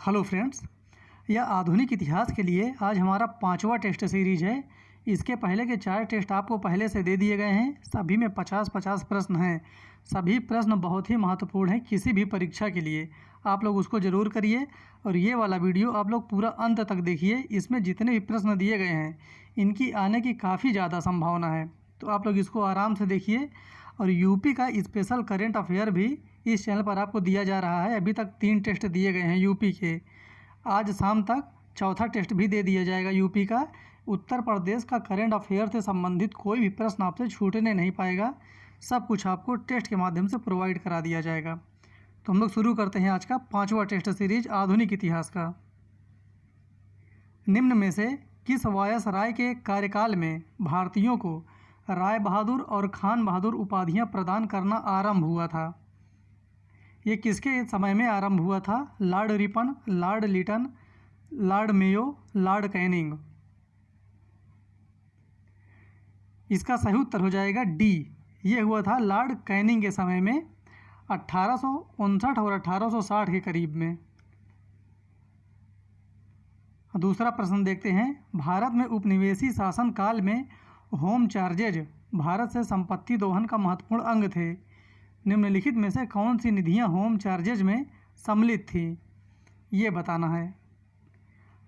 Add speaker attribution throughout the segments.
Speaker 1: Hello friends, यह आधुनिक इतिहास के लिए आज हमारा 5वां टेस्ट सीरीज है। इसके पहले के 4 टेस्ट आपको पहले से दे दिए गए हैं। सभी में 50-50 प्रश्न हैं। सभी प्रश्न बहुत ही महत्वपूर्ण हैं किसी भी परीक्षा के लिए। आप लोग उसको ज़रूर करिए और ये वाला वीडियो आप लोग पूरा अंत तक देखिए। इसमें जितने भी प्रश्न दिए गए हैं इनकी आने की काफ़ी ज़्यादा संभावना है, तो आप लोग इसको आराम से देखिए। और यूपी का स्पेशल करेंट अफेयर भी इस चैनल पर आपको दिया जा रहा है। अभी तक 3 टेस्ट दिए गए हैं यूपी के। आज शाम तक चौथा टेस्ट भी दे दिया जाएगा यूपी का। उत्तर प्रदेश का करेंट अफेयर से संबंधित कोई भी प्रश्न आपसे छूटने नहीं पाएगा। सब कुछ आपको टेस्ट के माध्यम से प्रोवाइड करा दिया जाएगा। तो हम लोग शुरू करते हैं आज का 5वां टेस्ट सीरीज आधुनिक इतिहास का। निम्न में से किस वायसराय के कार्यकाल में भारतीयों को राय बहादुर और खान बहादुर उपाधियां प्रदान करना आरंभ हुआ था? ये किसके समय में आरंभ हुआ था? Lord Ripon, Lord Lytton, Lord Mayo, Lord Canning. इसका सही उत्तर हो जाएगा डी। ये हुआ था लॉर्ड कैनिंग के समय में 1859 और 1860 के करीब में। दूसरा प्रश्न देखते हैं। भारत में उपनिवेशी शासन काल में होम चार्जेज भारत से संपत्ति दोहन का महत्वपूर्ण अंग थे। निम्नलिखित में से कौन सी निधियां होम चार्जेज में सम्मिलित थी? ये बताना है।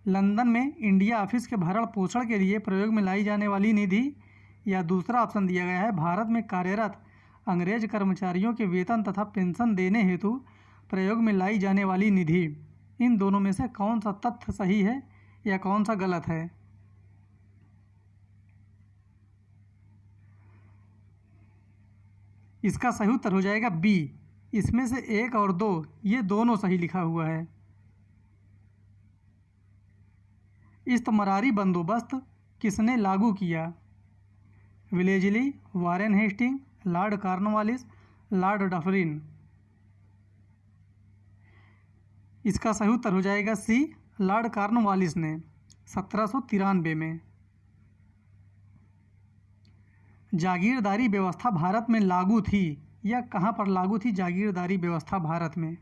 Speaker 1: लंदन में इंडिया ऑफिस के भरण पोषण के लिए प्रयोग में लाई जाने वाली निधि, या दूसरा ऑप्शन दिया गया है भारत में कार्यरत अंग्रेज कर्मचारियों के वेतन तथा पेंशन देने हेतु प्रयोग में लाई जाने वाली निधि। इन दोनों में से कौन सा तथ्य सही है या कौन सा गलत है? इसका सही उत्तर हो जाएगा बी। इसमें से 1 और 2 ये दोनों सही लिखा हुआ है। इस्तमरारी बंदोबस्त किसने लागू किया? Wellesley, Warren Hastings, Lord Cornwallis, Lord Dufferin. इसका सही उत्तर हो जाएगा सी, लॉर्ड कॉर्नवालिस ने 1793 में। जागीरदारी व्यवस्था भारत में लागू थी या कहाँ पर लागू थी जागीरदारी व्यवस्था भारत में?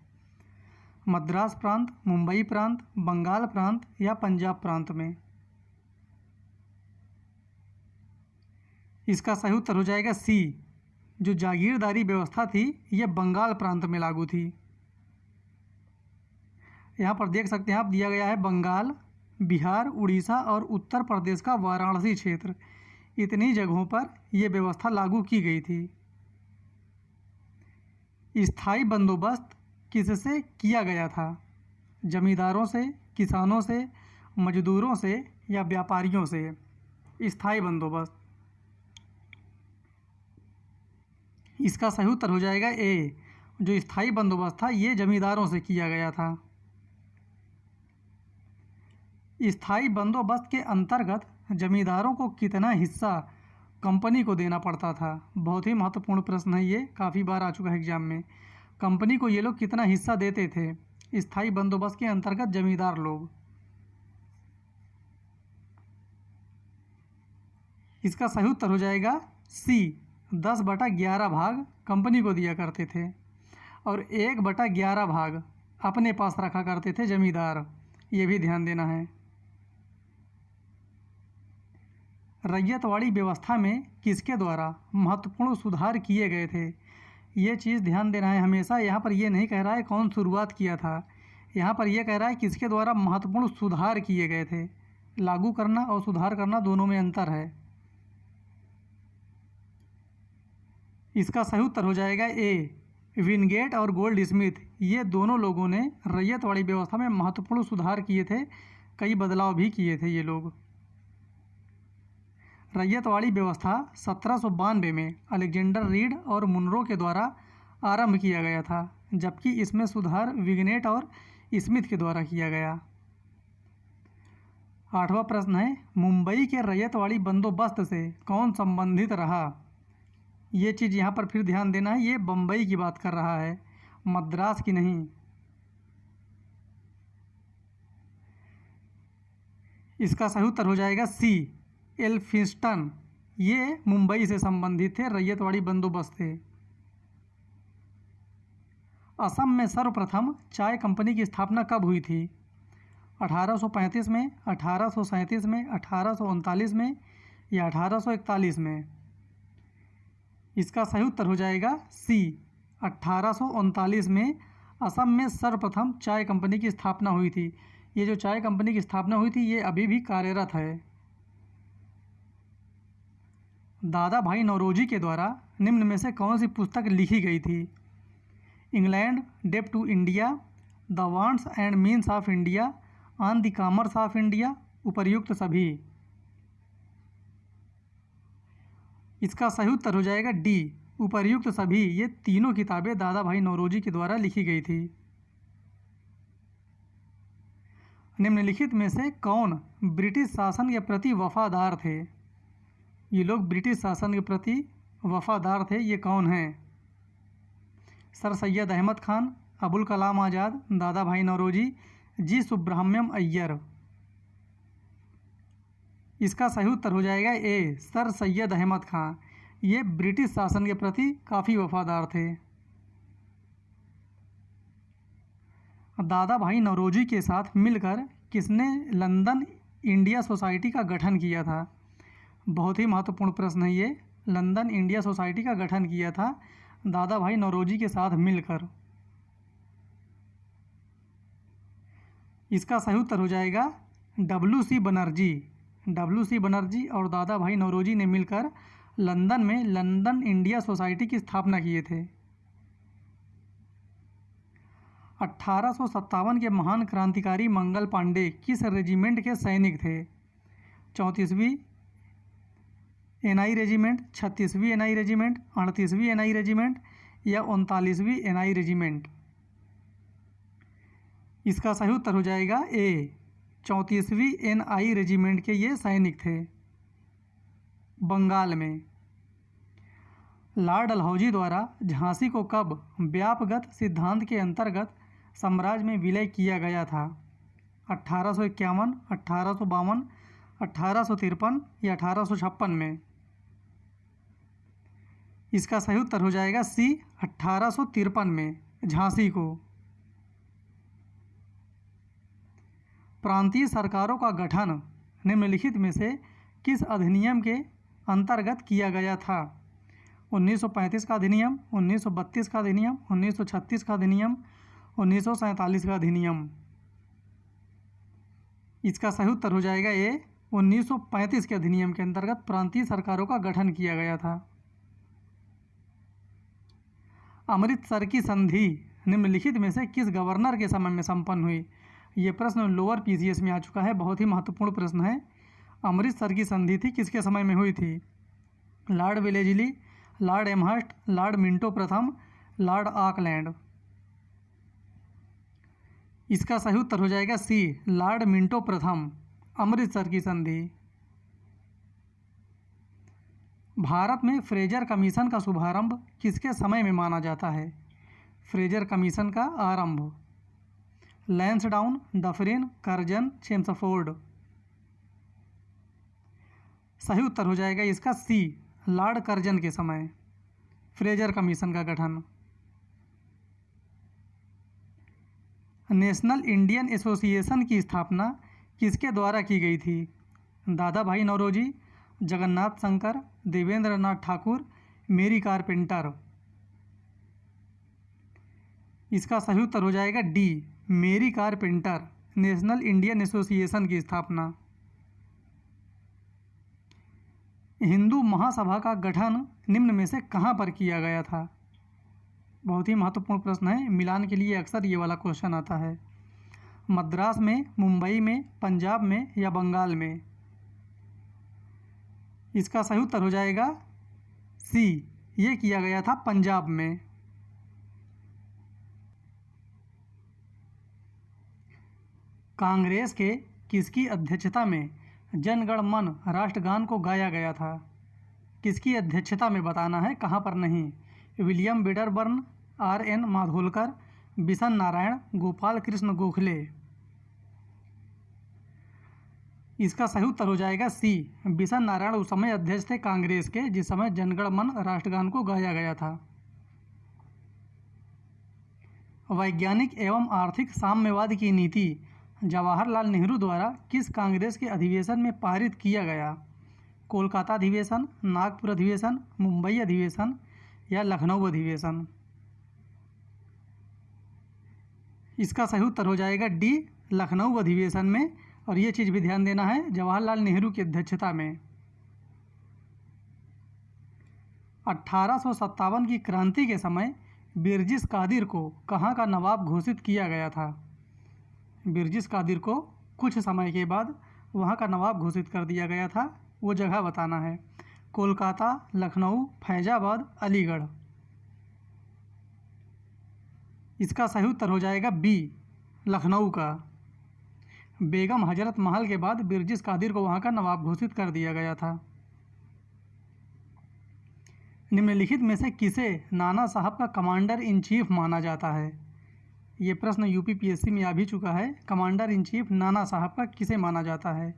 Speaker 1: मद्रास प्रांत, मुंबई प्रांत, बंगाल प्रांत या पंजाब प्रांत में? इसका सही उत्तर हो जाएगा सी। जो जागीरदारी व्यवस्था थी यह बंगाल प्रांत में लागू थी। यहाँ पर देख सकते हैं आप, दिया गया है बंगाल, बिहार, उड़ीसा और उत्तर प्रदेश का वाराणसी क्षेत्र। इतनी जगहों पर यह व्यवस्था लागू की गई थी। स्थायी बंदोबस्त किससे किया गया था? जमींदारों से, किसानों से, मजदूरों से या व्यापारियों से? स्थायी बंदोबस्त। इसका सही उत्तर हो जाएगा ए। जो स्थायी बंदोबस्त था ये जमींदारों से किया गया था। स्थायी बंदोबस्त के अंतर्गत जमींदारों को कितना हिस्सा कंपनी को देना पड़ता था? बहुत ही महत्वपूर्ण प्रश्न है ये, काफ़ी बार आ चुका है एग्जाम में। कंपनी को ये लोग कितना हिस्सा देते थे स्थायी बंदोबस्त के अंतर्गत जमींदार लोग? इसका सही उत्तर हो जाएगा सी। 10/11 भाग कंपनी को दिया करते थे और 1/11 भाग अपने पास रखा करते थे जमींदार। ये भी ध्यान देना है। रैयतवाड़ी व्यवस्था में किसके द्वारा महत्वपूर्ण सुधार किए गए थे? ये चीज़ ध्यान देना है हमेशा। यहाँ पर ये नहीं कह रहा है कौन शुरुआत किया था, यहाँ पर यह कह रहा है किसके द्वारा महत्वपूर्ण सुधार किए गए थे। लागू करना और सुधार करना दोनों में अंतर है। इसका सही उत्तर हो जाएगा ए। विनगेट और गोल्ड स्मिथ ये दोनों लोगों ने रैयतवाड़ी व्यवस्था में महत्वपूर्ण सुधार किए थे। कई बदलाव भी किए थे ये लोग। रैयतवाड़ी व्यवस्था 1792 में अलेक्जेंडर रीड और मुनरो के द्वारा आरंभ किया गया था, जबकि इसमें सुधार विगनेट और स्मिथ के द्वारा किया गया। 8वां प्रश्न है। मुंबई के रैयतवाड़ी बंदोबस्त से कौन संबंधित रहा? ये चीज़ यहाँ पर फिर ध्यान देना है, ये बम्बई की बात कर रहा है, मद्रास की नहीं। इसका सही उत्तर हो जाएगा सी। एल्फिंस्टन ये मुंबई से संबंधित थे, रैयतवाड़ी बंदोबस्त थे। असम में सर्वप्रथम चाय कंपनी की स्थापना कब हुई थी? 1835 में, 1837 में, 1839 में या 1841 में? इसका सही उत्तर हो जाएगा सी, 1839 में असम में सर्वप्रथम चाय कंपनी की स्थापना हुई थी। ये जो चाय कंपनी की स्थापना हुई थी ये अभी भी कार्यरत है। दादा भाई नौरोजी के द्वारा निम्न में से कौन सी पुस्तक लिखी गई थी? England debt to India, the wants and means of India, on the commerce of India, उपर्युक्त सभी। इसका सही उत्तर हो जाएगा डी, उपर्युक्त सभी। ये तीनों किताबें दादा भाई नौरोजी के द्वारा लिखी गई थी। निम्नलिखित में से कौन ब्रिटिश शासन के प्रति वफादार थे? ये लोग ब्रिटिश शासन के प्रति वफादार थे, ये कौन हैं? सर सैयद अहमद खान, अबुल कलाम आज़ाद, दादा भाई नौरोजी, जी सुब्रह्मण्यम अय्यर। इसका सही उत्तर हो जाएगा ए, सर सैयद अहमद खान। ये ब्रिटिश शासन के प्रति काफ़ी वफादार थे। दादा भाई नौरोजी के साथ मिलकर किसने लंदन इंडिया सोसाइटी का गठन किया था? बहुत ही महत्वपूर्ण प्रश्न है ये। लंदन इंडिया सोसाइटी का गठन किया था दादा भाई नौरोजी के साथ मिलकर। इसका सही उत्तर हो जाएगा डब्ल्यू.सी. बनर्जी। डब्ल्यू.सी. बनर्जी और दादा भाई नौरोजी ने मिलकर लंदन में लंदन इंडिया सोसाइटी की स्थापना किए थे। 1857 के महान क्रांतिकारी मंगल पांडे किस रेजिमेंट के सैनिक थे? 34वीं एनआई रेजिमेंट, 36वीं एनआई रेजिमेंट, 38वीं एनआई रेजिमेंट या 39वीं एनआई रेजिमेंट? इसका सही उत्तर हो जाएगा ए, 34वीं एनआई रेजिमेंट के ये सैनिक थे, बंगाल में। लॉर्ड डलहौजी द्वारा झांसी को कब व्यापगत सिद्धांत के अंतर्गत साम्राज्य में विलय किया गया था? 1851, 1852, 1853 या 1856 में? इसका सही उत्तर हो जाएगा सी, 1853 में झांसी को। प्रांतीय सरकारों का गठन निम्नलिखित में से किस अधिनियम के अंतर्गत किया गया था? 1935 का अधिनियम, 1932 का अधिनियम, 1936 का अधिनियम, 1947 का अधिनियम? इसका सही उत्तर हो जाएगा ए, 1935 के अधिनियम के अंतर्गत प्रांतीय सरकारों का गठन किया गया था। अमृतसर की संधि निम्नलिखित में से किस गवर्नर के समय में संपन्न हुई? ये प्रश्न लोअर पीसीएस में आ चुका है, बहुत ही महत्वपूर्ण प्रश्न है। अमृतसर की संधि थी किसके समय में हुई थी? Lord Wellesley, Lord Amherst, Lord Minto प्रथम, लॉर्ड ऑकलैंड? इसका सही उत्तर हो जाएगा सी, लॉर्ड मिंटो प्रथम। अमृतसर की संधि। भारत में फ्रेजर कमीशन का शुभारंभ किसके समय में माना जाता है? फ्रेजर कमीशन का आरंभ लैंसडाउन, डफरिन, कर्जन, चेम्सफोर्ड? सही उत्तर हो जाएगा इसका सी, लॉर्ड कर्जन के समय फ्रेजर कमीशन का गठन। नेशनल इंडियन एसोसिएशन की स्थापना किसके द्वारा की गई थी? दादा भाई नौरोजी, जगन्नाथ शंकर, देवेंद्र नाथ ठाकुर, मेरी कारपेंटर? इसका सही उत्तर हो जाएगा डी, मेरी कारपेंटर। नेशनल इंडियन एसोसिएशन की स्थापना। हिंदू महासभा का गठन निम्न में से कहाँ पर किया गया था? बहुत ही महत्वपूर्ण प्रश्न है, मिलान के लिए अक्सर ये वाला क्वेश्चन आता है। मद्रास में, मुंबई में, पंजाब में या बंगाल में? इसका सही उत्तर हो जाएगा सी, ये किया गया था पंजाब में। कांग्रेस के किसकी अध्यक्षता में जन गण मन राष्ट्रगान को गाया गया था? किसकी अध्यक्षता में बताना है, कहाँ पर नहीं। William Wedderburn, R N. Mudholkar, Bishan Narayan, Gopal Krishna Gokhale? इसका सही उत्तर हो जाएगा सी, बिशन नारायण उस समय अध्यक्ष थे कांग्रेस के, जिस समय जनगण मन राष्ट्रगान को गाया गया था। वैज्ञानिक एवं आर्थिक साम्यवाद की नीति जवाहरलाल नेहरू द्वारा किस कांग्रेस के अधिवेशन में पारित किया गया? कोलकाता अधिवेशन, नागपुर अधिवेशन, मुंबई अधिवेशन या लखनऊ अधिवेशन? इसका सही उत्तर हो जाएगा डी, लखनऊ अधिवेशन में। और ये चीज़ भी ध्यान देना है, जवाहरलाल नेहरू की अध्यक्षता में। 1857 की क्रांति के समय बिरजिस कादिर को कहाँ का नवाब घोषित किया गया था? बिरजिस कादिर को कुछ समय के बाद वहाँ का नवाब घोषित कर दिया गया था, वो जगह बताना है। कोलकाता, लखनऊ, फैजाबाद, अलीगढ़? इसका सही उत्तर हो जाएगा बी, लखनऊ का। बेगम हजरत महल के बाद बिरजिस कादिर को वहाँ का नवाब घोषित कर दिया गया था। निम्नलिखित में से किसे नाना साहब का कमांडर इन चीफ माना जाता है? ये प्रश्न यूपीपीएससी में आ भी चुका है। कमांडर इन चीफ नाना साहब का किसे माना जाता है?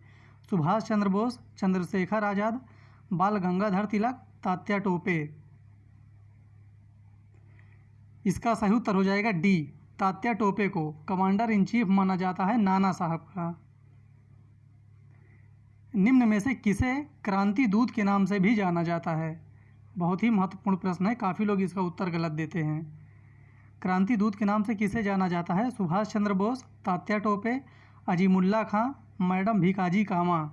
Speaker 1: सुभाष चंद्र बोस, चंद्रशेखर आज़ाद, बाल गंगाधर तिलक, तात्या टोपे? इसका सही उत्तर हो जाएगा डी, तात्या टोपे को कमांडर इन चीफ माना जाता है नाना साहब का। निम्न में से किसे क्रांति दूत के नाम से भी जाना जाता है? बहुत ही महत्वपूर्ण प्रश्न है, काफ़ी लोग इसका उत्तर गलत देते हैं। क्रांति दूत के नाम से किसे जाना जाता है? सुभाष चंद्र बोस, तात्या टोपे, अजीमुल्ला खां, मैडम भीकाजी कामा?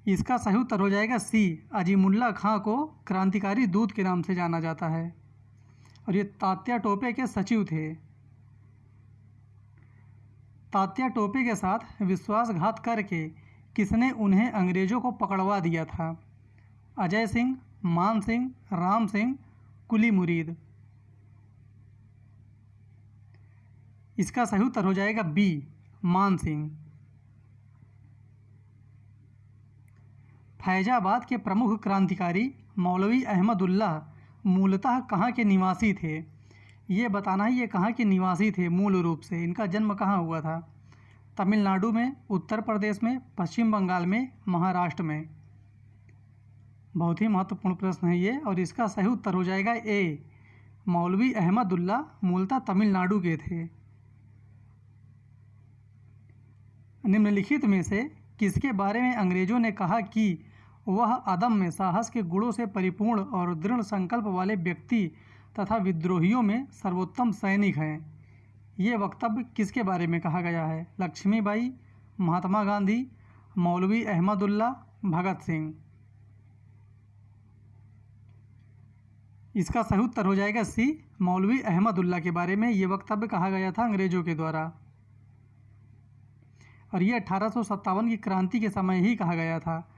Speaker 1: इसका सही उत्तर हो जाएगा सी, अजीमुल्ला खां को क्रांतिकारी दूत के नाम से जाना जाता है। और ये तात्या टोपे के सचिव थे। तात्या टोपे के साथ विश्वासघात करके किसने उन्हें अंग्रेज़ों को पकड़वा दिया था? अजय सिंह, मान सिंह, राम सिंह, कुली मुरीद? इसका सही उत्तर हो जाएगा बी, मान सिंह। फैजाबाद के प्रमुख क्रांतिकारी मौलवी अहमदुल्लाह मूलतः कहाँ के निवासी थे? ये बताना है ये कहाँ के निवासी थे मूल रूप से, इनका जन्म कहाँ हुआ था? तमिलनाडु में, उत्तर प्रदेश में, पश्चिम बंगाल में, महाराष्ट्र में? बहुत ही महत्वपूर्ण प्रश्न है ये। और इसका सही उत्तर हो जाएगा ए, मौलवी अहमदुल्लाह मूलतः तमिलनाडु के थे। निम्नलिखित में से किसके बारे में अंग्रेजों ने कहा कि वह अदम्य साहस के गुणों से परिपूर्ण और दृढ़ संकल्प वाले व्यक्ति तथा विद्रोहियों में सर्वोत्तम सैनिक हैं? ये वक्तव्य किसके बारे में कहा गया है? लक्ष्मीबाई, महात्मा गांधी, मौलवी अहमदुल्लाह, भगत सिंह? इसका सही उत्तर हो जाएगा सी, मौलवी अहमदुल्लाह के बारे में ये वक्तव्य कहा गया था अंग्रेजों के द्वारा। और ये 1857 की क्रांति के समय ही कहा गया था।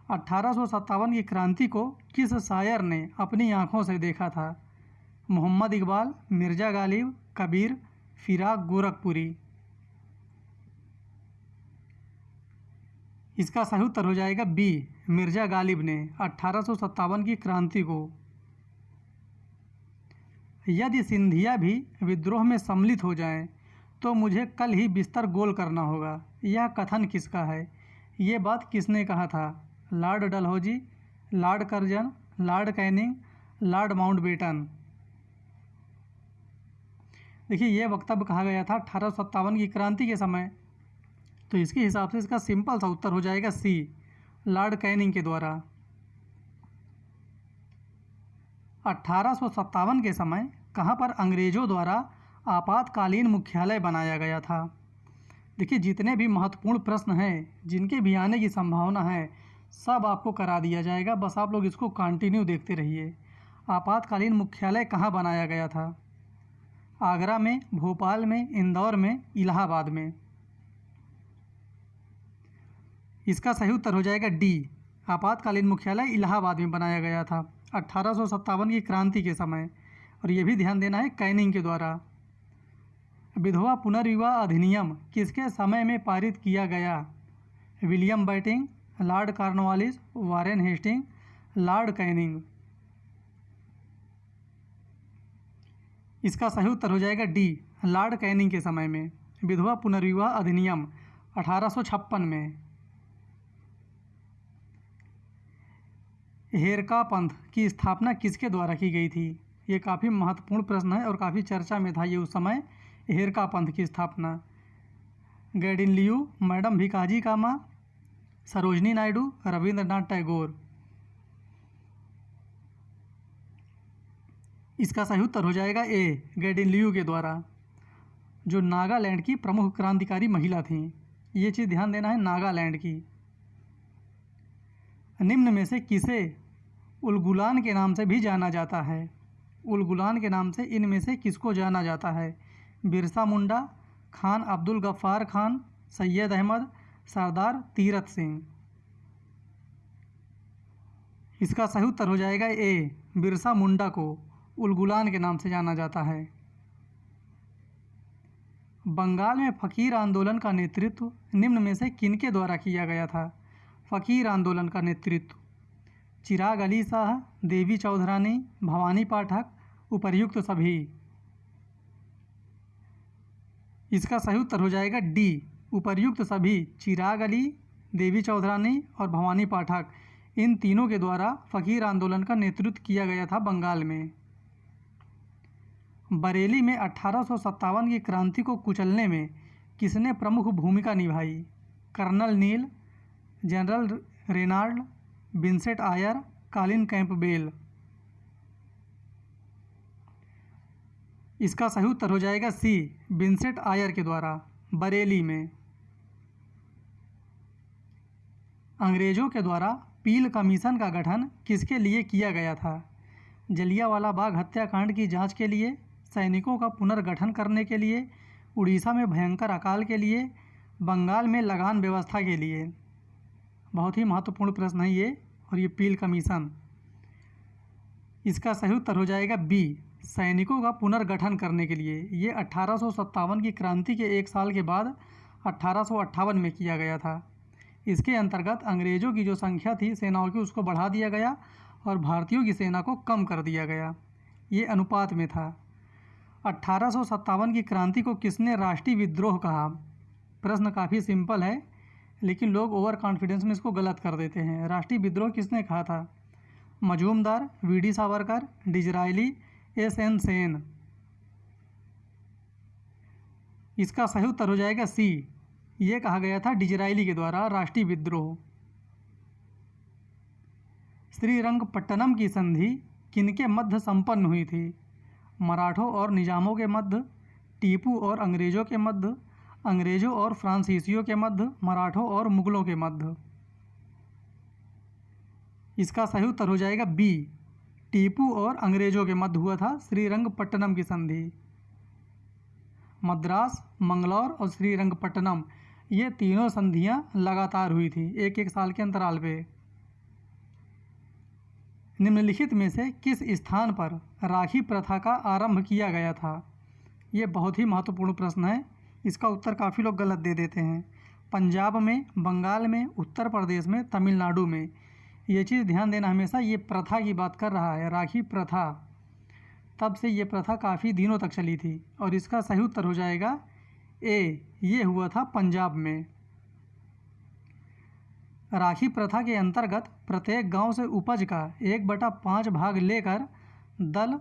Speaker 1: 1857 की क्रांति को किस शायर ने अपनी आँखों से देखा था? मोहम्मद इकबाल, मिर्ज़ा गालिब, कबीर, फिराक गोरखपुरी? इसका सही उत्तर हो जाएगा बी, मिर्ज़ा गालिब ने 1857 की क्रांति को। यदि सिंधिया भी विद्रोह में सम्मिलित हो जाएं, तो मुझे कल ही बिस्तर गोल करना होगा। यह कथन किसका है? ये बात किसने कहा था? Lord Dalhousie, Lord Curzon, Lord Canning, Lord Mountbatten? देखिए ये वक्तव्य कहा गया था 1857 की क्रांति के समय, तो इसके हिसाब से इसका सिंपल सा उत्तर हो जाएगा सी, लॉर्ड कैनिंग के द्वारा। 1857 के समय कहाँ पर अंग्रेज़ों द्वारा आपातकालीन मुख्यालय बनाया गया था? देखिए जितने भी महत्वपूर्ण प्रश्न हैं, जिनके भी आने की संभावना है, सब आपको करा दिया जाएगा, बस आप लोग इसको कंटिन्यू देखते रहिए। आपातकालीन मुख्यालय कहाँ बनाया गया था? आगरा में, भोपाल में, इंदौर में, इलाहाबाद में? इसका सही उत्तर हो जाएगा डी, आपातकालीन मुख्यालय इलाहाबाद में बनाया गया था 1857 की क्रांति के समय। और ये भी ध्यान देना है कैनिंग के द्वारा। विधवा पुनर्विवाह अधिनियम किसके समय में पारित किया गया? William Bentinck, Lord Cornwallis, Warren Hastings, Lord Canning? इसका सही उत्तर हो जाएगा डी, लॉर्ड कैनिंग के समय में विधवा पुनर्विवाह अधिनियम 1856 में। हेरका पंथ की स्थापना किसके द्वारा की गई थी? ये काफ़ी महत्वपूर्ण प्रश्न है और काफ़ी चर्चा में था ये उस समय। हेरका पंथ की स्थापना। गैडिनलियू, मैडम भिकाजी कामा, सरोजनी नायडू, रविंद्रनाथ टैगोर। इसका सही उत्तर हो जाएगा ए, गैडिनलियू के द्वारा, जो नागालैंड की प्रमुख क्रांतिकारी महिला थीं। ये चीज़ ध्यान देना है, नागालैंड की। निम्न में से किसे उलगुलान के नाम से भी जाना जाता है? उलगुलान के नाम से इनमें से किसको जाना जाता है? बिरसा मुंडा, खान अब्दुल गफ्फार खान, सैयद अहमद, सरदार तीरथ सिंह। इसका सही उत्तर हो जाएगा ए, बिरसा मुंडा को उलगुलान के नाम से जाना जाता है। बंगाल में फ़कीर आंदोलन का नेतृत्व निम्न में से किनके द्वारा किया गया था? फ़कीर आंदोलन का नेतृत्व चिराग अली शाह, देवी चौधरानी, भवानी पाठक, उपर्युक्त सभी। इसका सही उत्तर हो जाएगा डी, उपर्युक्त सभी। चिराग अली, देवी चौधरानी और भवानी पाठक, इन तीनों के द्वारा फ़कीर आंदोलन का नेतृत्व किया गया था बंगाल में। बरेली में 1857 की क्रांति को कुचलने में किसने प्रमुख भूमिका निभाई? Colonel Neill, general Reynold, Vincent Eyre, Colin Campbell. इसका सही उत्तर हो जाएगा सी, विंसेंट आयर के द्वारा, बरेली में। अंग्रेज़ों के द्वारा पील कमीशन का गठन किसके लिए किया गया था? जलियांवाला बाग हत्याकांड की जांच के लिए, सैनिकों का पुनर्गठन करने के लिए, उड़ीसा में भयंकर अकाल के लिए, बंगाल में लगान व्यवस्था के लिए। बहुत ही महत्वपूर्ण प्रश्न है ये, और ये पील कमीशन। इसका सही उत्तर हो जाएगा बी, सैनिकों का पुनर्गठन करने के लिए। ये 1857 की क्रांति के एक साल के बाद 1858 में किया गया था। इसके अंतर्गत अंग्रेज़ों की जो संख्या थी सेनाओं की, उसको बढ़ा दिया गया और भारतीयों की सेना को कम कर दिया गया। ये अनुपात में था। 1857 की क्रांति को किसने राष्ट्रीय विद्रोह कहा? प्रश्न काफ़ी सिंपल है, लेकिन लोग ओवर कॉन्फिडेंस में इसको गलत कर देते हैं। राष्ट्रीय विद्रोह किसने कहा था? Majumdar, V D Savarkar, Disraeli, S N. Sen. इसका सही उत्तर हो जाएगा सी, ये कहा गया था डिजरायली के द्वारा राष्ट्रीय विद्रोह। श्रीरंगपट्टनम की संधि किनके मध्य संपन्न हुई थी? मराठों और निजामों के मध्य, टीपू और अंग्रेज़ों के मध्य, अंग्रेज़ों और फ्रांसीसियों के मध्य, मराठों और मुगलों के मध्य। इसका सही उत्तर हो जाएगा बी, टीपू और अंग्रेज़ों के मध्य हुआ था श्रीरंगपट्टनम की संधि। मद्रास, मंगलौर और श्रीरंगपट्टनम, ये तीनों संधियां लगातार हुई थी, एक एक साल के अंतराल पे। निम्नलिखित में से किस स्थान पर राखी प्रथा का आरंभ किया गया था? ये बहुत ही महत्वपूर्ण प्रश्न है, इसका उत्तर काफ़ी लोग गलत दे देते हैं। पंजाब में, बंगाल में, उत्तर प्रदेश में, तमिलनाडु में। ये चीज़ ध्यान देना हमेशा, ये प्रथा की बात कर रहा है, राखी प्रथा। तब से ये प्रथा काफ़ी दिनों तक चली थी, और इसका सही उत्तर हो जाएगा ए, ये हुआ था पंजाब में। राखी प्रथा के अंतर्गत प्रत्येक गांव से उपज का 1/5 भाग लेकर दल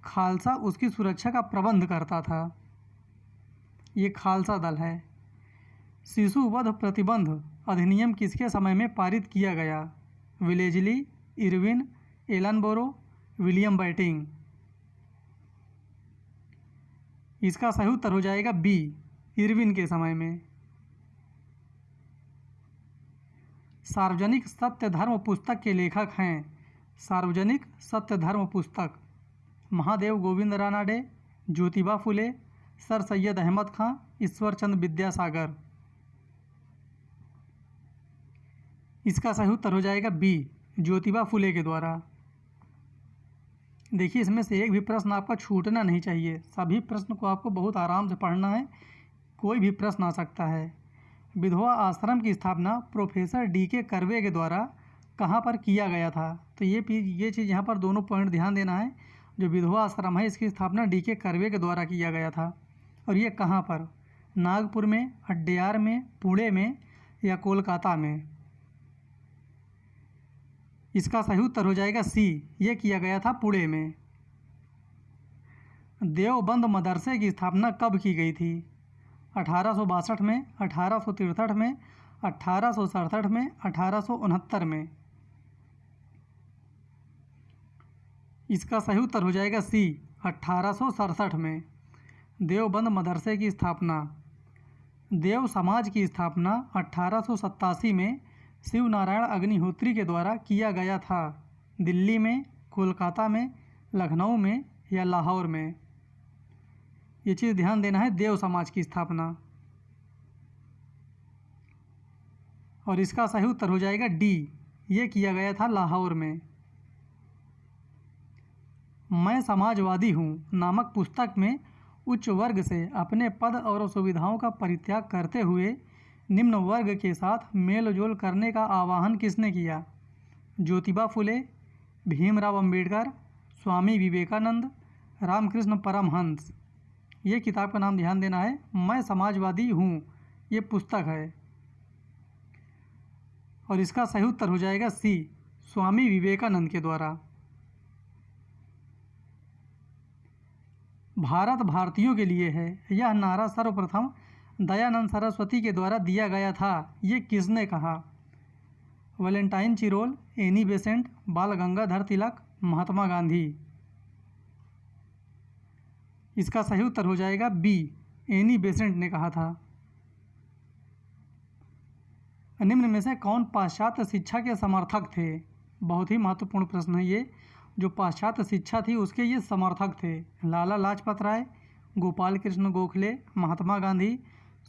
Speaker 1: खालसा उसकी सुरक्षा का प्रबंध करता था। ये खालसा दल है। शिशु वध प्रतिबंध अधिनियम किसके समय में पारित किया गया? Wellesley, Irwin, Ellenborough, William Bentinck. इसका सही उत्तर हो जाएगा बी, इरविन के समय में। सार्वजनिक सत्य धर्म पुस्तक के लेखक हैं। सार्वजनिक सत्य धर्म पुस्तक महादेव गोविंद रानाडे, ज्योतिबा फुले, सर सैयद अहमद खां, ईश्वरचंद विद्यासागर। इसका सही उत्तर हो जाएगा बी, ज्योतिबा फुले के द्वारा। देखिए, इसमें से एक भी प्रश्न आपका छूटना नहीं चाहिए। सभी प्रश्न को आपको बहुत आराम से पढ़ना है, कोई भी प्रश्न आ सकता है। विधवा आश्रम की स्थापना प्रोफेसर D.K. कर्वे के द्वारा कहाँ पर किया गया था? तो ये चीज़ यहाँ पर दोनों पॉइंट ध्यान देना है। जो विधवा आश्रम है, इसकी स्थापना D.K. कर्वे के द्वारा किया गया था। और ये कहाँ पर? नागपुर में, अड्यार में, पुणे में या कोलकाता में। इसका सही उत्तर हो जाएगा सी, ये किया गया था पुणे में। देवबंद मदरसे की स्थापना कब की गई थी? 1862 में, 1863 में, 1867 में, 1869 में। इसका सही उत्तर हो जाएगा सी, 1867 में। देवबंद मदरसे की स्थापना। देव समाज की स्थापना 1887 में शिव नारायण अग्निहोत्री के द्वारा किया गया था। दिल्ली में, कोलकाता में, लखनऊ में या लाहौर में? ये चीज़ ध्यान देना है, देव समाज की स्थापना। और इसका सही उत्तर हो जाएगा डी, ये किया गया था लाहौर में। मैं समाजवादी हूँ नामक पुस्तक में उच्च वर्ग से अपने पद और सुविधाओं का परित्याग करते हुए निम्न वर्ग के साथ मेलजोल करने का आह्वान किसने किया? ज्योतिबा फुले, भीमराव अंबेडकर, स्वामी विवेकानंद, रामकृष्ण परमहंस। ये किताब का नाम ध्यान देना है, मैं समाजवादी हूँ, ये पुस्तक है। और इसका सही उत्तर हो जाएगा सी, स्वामी विवेकानंद के द्वारा। भारत भारतीयों के लिए है, यह नारा सर्वप्रथम दयानंद सरस्वती के द्वारा दिया गया था, ये किसने कहा? वैलेंटाइन चिरोल, एनी बेसेंट, बाल गंगाधर तिलक, महात्मा गांधी। इसका सही उत्तर हो जाएगा बी, एनी बेसेंट ने कहा था। निम्न में से कौन पाश्चात्य शिक्षा के समर्थक थे? बहुत ही महत्वपूर्ण प्रश्न है ये। जो पाश्चात्य शिक्षा थी उसके ये समर्थक थे। लाला लाजपत राय, गोपाल कृष्ण गोखले, महात्मा गांधी,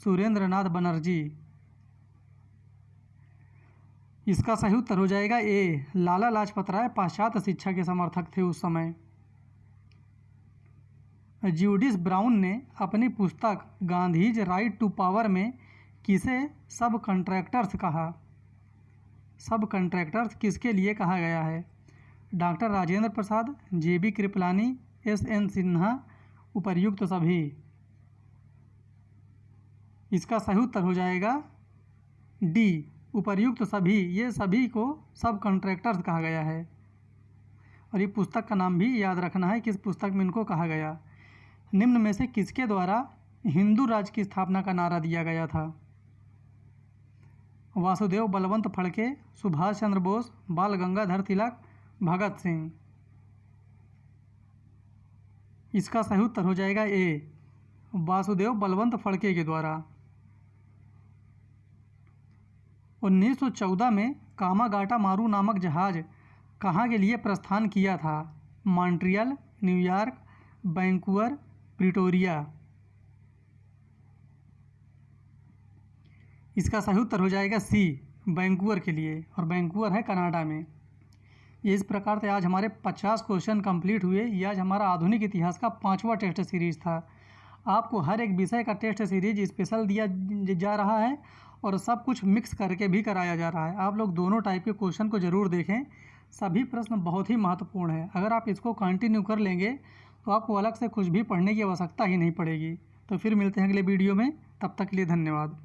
Speaker 1: सुरेंद्र नाथ बनर्जी। इसका सही उत्तर हो जाएगा ए, लाला लाजपत राय पाश्चात्य शिक्षा के समर्थक थे उस समय। ज्यूडिस ब्राउन ने अपनी पुस्तक गांधीज राइट टू पावर में किसे सब कंट्रैक्टर्स कहा? सब कंट्रैक्टर्स किसके लिए कहा गया है? डॉक्टर राजेंद्र प्रसाद, जेबी कृपलानी, एसएन सिन्हा, उपर्युक्त सभी। इसका सही उत्तर हो जाएगा डी, उपर्युक्त सभी। ये सभी को सब कॉन्ट्रैक्टर्स कहा गया है। और ये पुस्तक का नाम भी याद रखना है, किस पुस्तक में इनको कहा गया। निम्न में से किसके द्वारा हिंदू राज्य की स्थापना का नारा दिया गया था? वासुदेव बलवंत फड़के, सुभाष चंद्र बोस, बाल गंगाधर तिलक, भगत सिंह। इसका सही उत्तर हो जाएगा ए, वासुदेव बलवंत फड़के के द्वारा। 1914 में कामागाटा मारू नामक जहाज कहाँ के लिए प्रस्थान किया था? Montreal, New York, Vancouver, Pretoria. इसका सही उत्तर हो जाएगा सी, वैंकूवर के लिए। और वैंकूवर है कनाडा में। ये इस प्रकार से आज हमारे 50 क्वेश्चन कंप्लीट हुए। ये आज हमारा आधुनिक इतिहास का 5वां टेस्ट सीरीज़ था। आपको हर एक विषय का टेस्ट सीरीज स्पेशल दिया जा रहा है और सब कुछ मिक्स करके भी कराया जा रहा है। आप लोग दोनों टाइप के क्वेश्चन को ज़रूर देखें। सभी प्रश्न बहुत ही महत्वपूर्ण है। अगर आप इसको कंटिन्यू कर लेंगे तो आपको अलग से कुछ भी पढ़ने की आवश्यकता ही नहीं पड़ेगी। तो फिर मिलते हैं अगले वीडियो में, तब तक के लिए धन्यवाद।